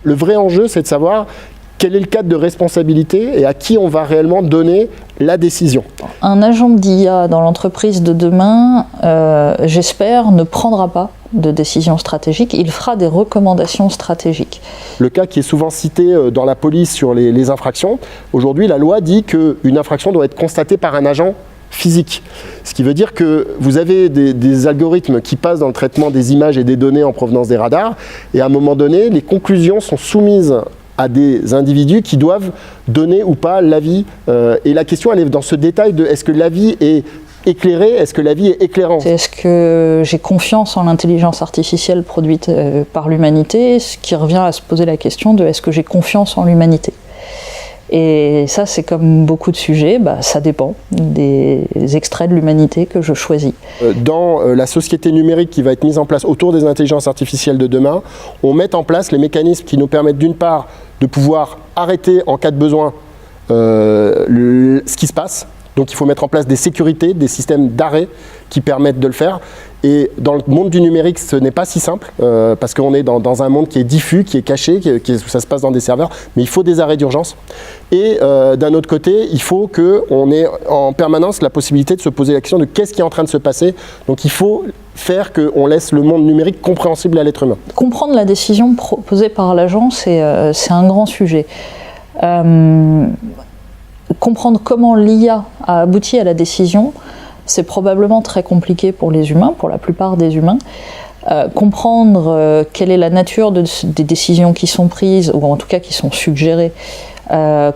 Le vrai enjeu, c'est de savoir quel est le cadre de responsabilité et à qui on va réellement donner la décision. Un agent d'IA dans l'entreprise de demain, j'espère, ne prendra pas de décision stratégique, il fera des recommandations stratégiques. Le cas qui est souvent cité dans la police sur les infractions, aujourd'hui la loi dit qu'une infraction doit être constatée par un agent physique. Ce qui veut dire que vous avez des algorithmes qui passent dans le traitement des images et des données en provenance des radars, et à un moment donné, les conclusions sont soumises à des individus qui doivent donner ou pas l'avis. Et la question, elle est dans ce détail de est-ce que l'avis est éclairé, est-ce que l'avis est éclairant ? Est-ce que j'ai confiance en l'intelligence artificielle produite par l'humanité, ce qui revient à se poser la question de est-ce que j'ai confiance en l'humanité ? Et ça, c'est comme beaucoup de sujets, ça dépend des extraits de l'humanité que je choisis. Dans la société numérique qui va être mise en place autour des intelligences artificielles de demain, on met en place les mécanismes qui nous permettent d'une part de pouvoir arrêter en cas de besoin ce qui se passe. Donc il faut mettre en place des sécurités, des systèmes d'arrêt qui permettent de le faire. Et dans le monde du numérique, ce n'est pas si simple, parce qu'on est dans un monde qui est diffus, qui est caché, ça se passe dans des serveurs, mais il faut des arrêts d'urgence. Et d'un autre côté, il faut qu'on ait en permanence la possibilité de se poser la question de qu'est-ce qui est en train de se passer. Donc il faut faire qu'on laisse le monde numérique compréhensible à l'être humain. Comprendre la décision proposée par l'agent, c'est un grand sujet. Comprendre comment l'IA a abouti à la décision, c'est probablement très compliqué pour les humains, pour la plupart des humains. Comprendre quelle est la nature des décisions qui sont prises, ou en tout cas qui sont suggérées,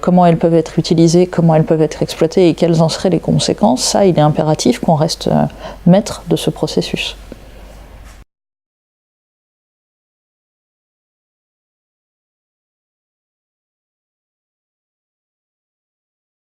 comment elles peuvent être utilisées, comment elles peuvent être exploitées et quelles en seraient les conséquences, ça, il est impératif qu'on reste maître de ce processus.